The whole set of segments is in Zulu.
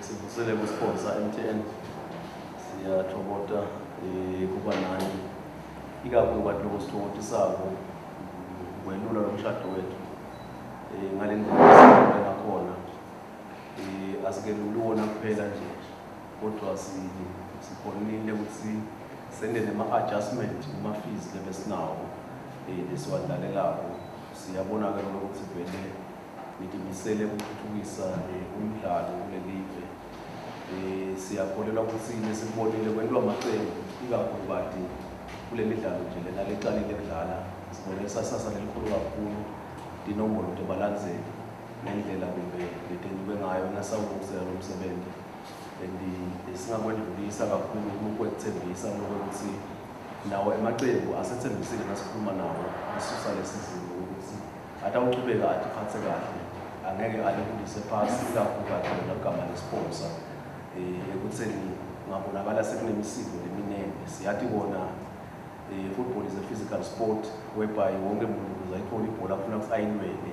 sivusele kusponsor MTN siyathokoza kuba nani ikakhulukazi lokho sithokozisako welula lomshado wethu ngale ndlela ngakhona asikelula wona kuphela nje kodwa sikhonile ukuthi sende nema-adjustment kuma-fees lebesinawo lesiwadlalelako siyabona ke ukuthi vele nidimisele ukuthuthukisa umdlalo kulelive siyakholelwa ukuthi nesibonile kwentwa amaqembu ikakhulukazi kule midlalo nje lena leqalile kudlala sibone isasasa lelikhulu kakhulu inombolo tebalandzeli nendlela kumbe letenyuke ngayo nasawukusela lo msebenzi singakwedlulisa kakhulu ukwethembisa ukuthi nawo emaqembu asethembisile nasikhuluma nawo isusa lesizini ukuthi atawuchubeka atiphathe kahle angeke alekudise phasi ikakhulukazi ngegama lesponsor ekutheni ngabonakala sekunemisiko leminingi siyathi kona football is a physical sport whereby wonke umuntu uzayithola ibhola afuna ukuthi ayinwele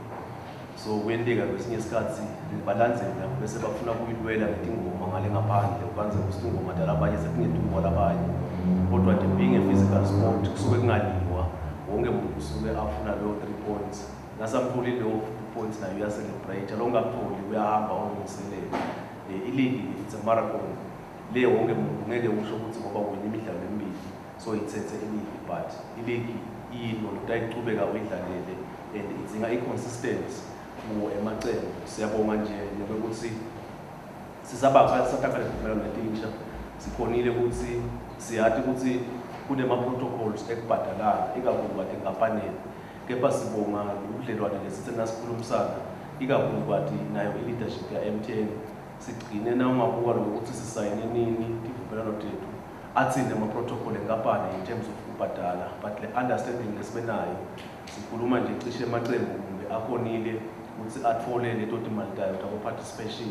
so kuyenteka kwesinye isikhathi balandzeli nabo bese bafuna kuyilwela ngetingoma ngale ngaphandle ukanze ukuthi ingoma talabanye sekungetumbo labanye kodwa nje being a physical sport kusuke kungaliwa wonke umuntu usuke afuna leyo 3 points nasamtholi leyo 2 points nayo uyacelebrate longakutholi uyahamba olungiselela iligi it's a marathon le wonke umuntu ngeke usho ukuthi ngoba wena imidlalo emibili so ithethe iligi but iligi yino lokuyichubeka uyidlalele and idzinga i-consistency kuwo emaqembu siyabonga nje ukuthi sisabakhathakala kumelana netinsha sikhonile ukuthi siyathi ukuthi kunema-protocols ekubhadalana ikakhulukazi engafanele kepha sibonga ubudlelwane lesithe nasikhulumisana ikakhulukazi nayo i-leadership ya-MTN sigcine nangabuka lokuthi sisayine nini tivumelwano tethu athini ama-protocol enkampani in terms of ukubhadala but le understanding lesibenayo sikhuluma nje cishe emaqembu kumbe akhonile ukuthi athole leto timali tayo tabo-participation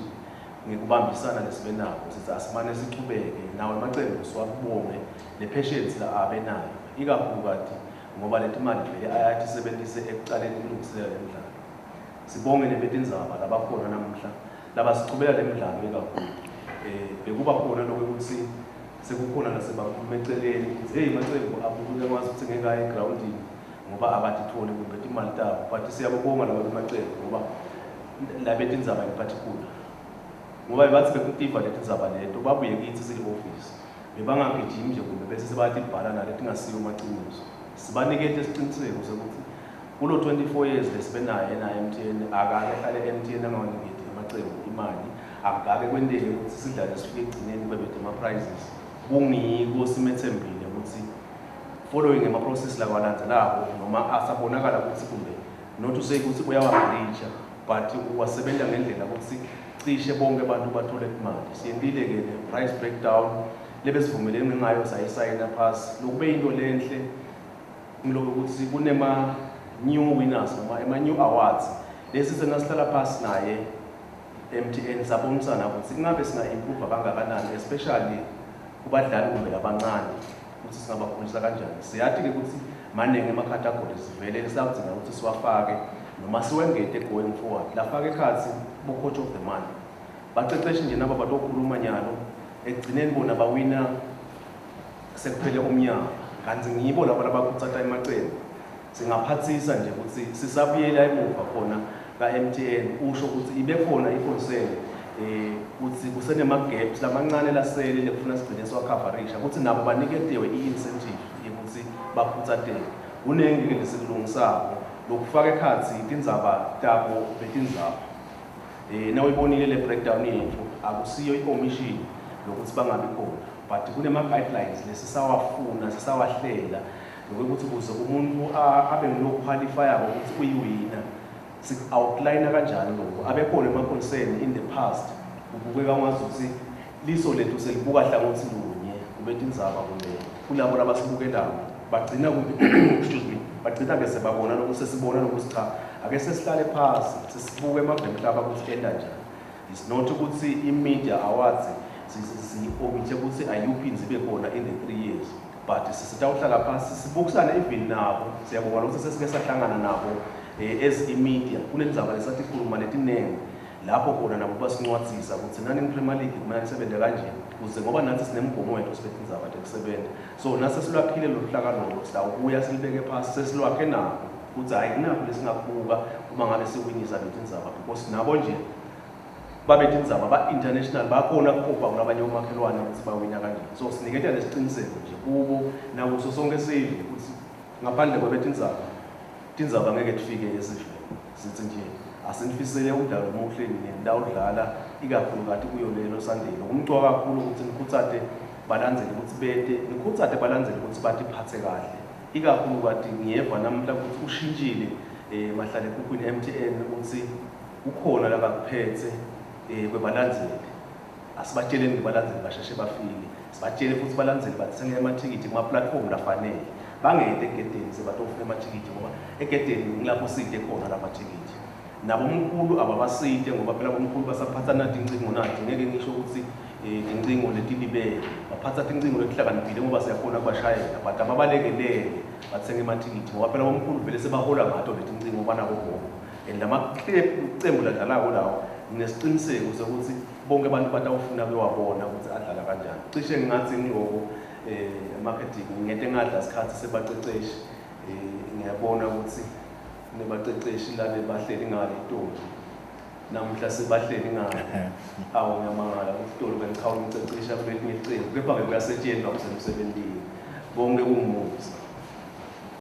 ngekubambisana lesibenako sithi asimane sichubeke nawe emaqembu siwakubonge ne-patience la abenayo ikakhulukazi ngoba leti mali vele ayathi sebenzise ekucaleni kulungiselela le midlalo sibonge nebetinzaba labakhona namuhla labasichubela le midlalo ikakhulu bekuba khona lokuthi sekukhona nasebakhuluma eceleni ukuthi hey maqembu abuke kwazi ukuthi ngeke aye egrawundini ngoba abatithole kumbe imali tabo but siyabonga labo maqembu ngoba labetinzaba in particular ngoba bathi bekutiva letinzaba leto babuye kithi sile office bebangagijimi nje kumbe bese sebathi ibhala nalethi ngasiyo maqiniso sibanikete isiqiniseko sokuthi kulo 24 years lesibenayo na-MTN akake hlale MTN angawaniketi amaqembu imali akake kwenteke ukuthi sidlale sifike egcineni kwebethe ama-prizes kungiko simethembile ukuthi following ema-process lakwalandzelako noma asabonakala ukuthi kumbe not to say ukuthi uyawareacha but wasebenza ngendlela ukuthi cishe bonke abantu bathole imali siyendile-ke le-price breakdown lebesivumelene ngayo sayisayina phasi lokube yinto lenhle ngilokho ukuthi kunema-new winners noma ema-new awards lesi senasihlala phasi naye MTN sabonisana ukuthi kungabe singa-improve kangakanani especially kubadlali kumbe abancane ukuthi singabakhulisa kanjani siyathi-ke ukuthi maningi ema-categories vele sakudinga ukuthi siwafake noma siwengete going forward lafake ekhathi bo-coach of the month baqeqeshe nje nabo batokhuluma nyalo ekugcineni bona bawina sekuphele umnyaka kanti ngibo labo labakutsata emaqembu singaphathisa nje ukuthi sisabuyela emuva khona ka-MTN usho ukuthi ibe khona i-concern ukuthi kusenema-gaps lamancane lasele lekufuna sigcine siwakhavarisha ukuthi nabo baniketiwe i-incentive yokuthi baphutsateke kunenge-ke lesikulungisako lokufaka ekhathi tindzaba tabo betindzaba nawuyibonile le breakdown yethu akusiyo i-commission lokuthi bangabi khona but kunema-guidelines lesisawafuna sisawahlela lokuthi kuze umuntu abe ngilokuqualifya ukuthi uyiwina si-outline kanjani lokho abekhona ema-concern in the past ubukeka ngazi ukuthi liso lethu selibuka hlangothi lunye kube tindzaba kumbe kulabo labasibukelayo bagcina excuse me bagcina-ke sebabona lokhu sesibona lokuthi cha ake sesihlale phasi sesibuke emagwemhlaba ukuthi enda njani it's not ukuthi i-media awards si-omite ukuthi ayuphi zibe khona in the 3 years but sisitawuhlala phasi sibukisane even nabo siyabonga lokuthi sesike sahlangana nabo as i-media kunendzaba lesathi khuluma letinenge lapho khona nabo basincwadzisa ukuthi nani iPremier League kumele nisebenze kanje ukuze ngoba nathi sinemgomo wethu sibethe indzaba tekusebenza. So nase silwakhile lo hlaka lo sitawubuya silibeke phasi sesilwakhe nabo ukuthi hayi kunapho lesingakubuka uma ngabe siwinisa lethu indzaba because nabo nje babethe indzaba ba-international bakhona kukopa kulabanye omakhelwane ukuthi bawina kanjani. So siniketha lesiciniseko nje kubo nakuso sonke sizwe ukuthi ngaphandle kwabethe indzaba ngeke tufike esizweni. Sithi nje asinifisele umdlalo omuhle nendawudlala ikakhulukazi kuyo lelo sandelo. Umntwa kakhulu ukuthi nikhutsate balandzele ukuthi bete, nikhutsate balandzele ukuthi bathi phathe kahle. Ikakhulukazi ngiyeva namhla ukuthi ushintshile mahlale kukhwini MTN ukuthi ukhona la bakuphethe kwebalandzeli. Asibatsheleni balandzeli basheshe bafike. Sibatshele futhi balandzeli bathenge amathikithi kuma platform lafanele. Bangede egedeni sebatofuna amathikithi ngoba egedeni ngilapho side khona la mathikithi. Nabo umkhulu ababaside ngoba phela umkhulu basaphathana tincingo nathi ngeke ngisho ukuthi tincingo letilibele baphatha tincingo letihlakaniphile ngoba siyakhona kubashayela but ababalekelele bathenge amathikithi ngoba phela umkhulu vele sebahola ngato letincingo banako bonke. Lamaqembu ladlalako lawo nginesiqiniseko sokuthi bonke abantu batawufuna bewabona ukuthi adlala kanjani. Cishe ngingathi ngiyoko marketing ngente ngadla isikhathi sebaqeqeshi ngiyabona ukuthi nebaqeqeshi la bebahleli ngale iToli namhla sebahleli ngale awu ngiyamangala iToli bengikhawula umqeqeshi akulelinye iqembu kepha ke kuyasetshenzwa kusemsebenzini bonke kungumuzi.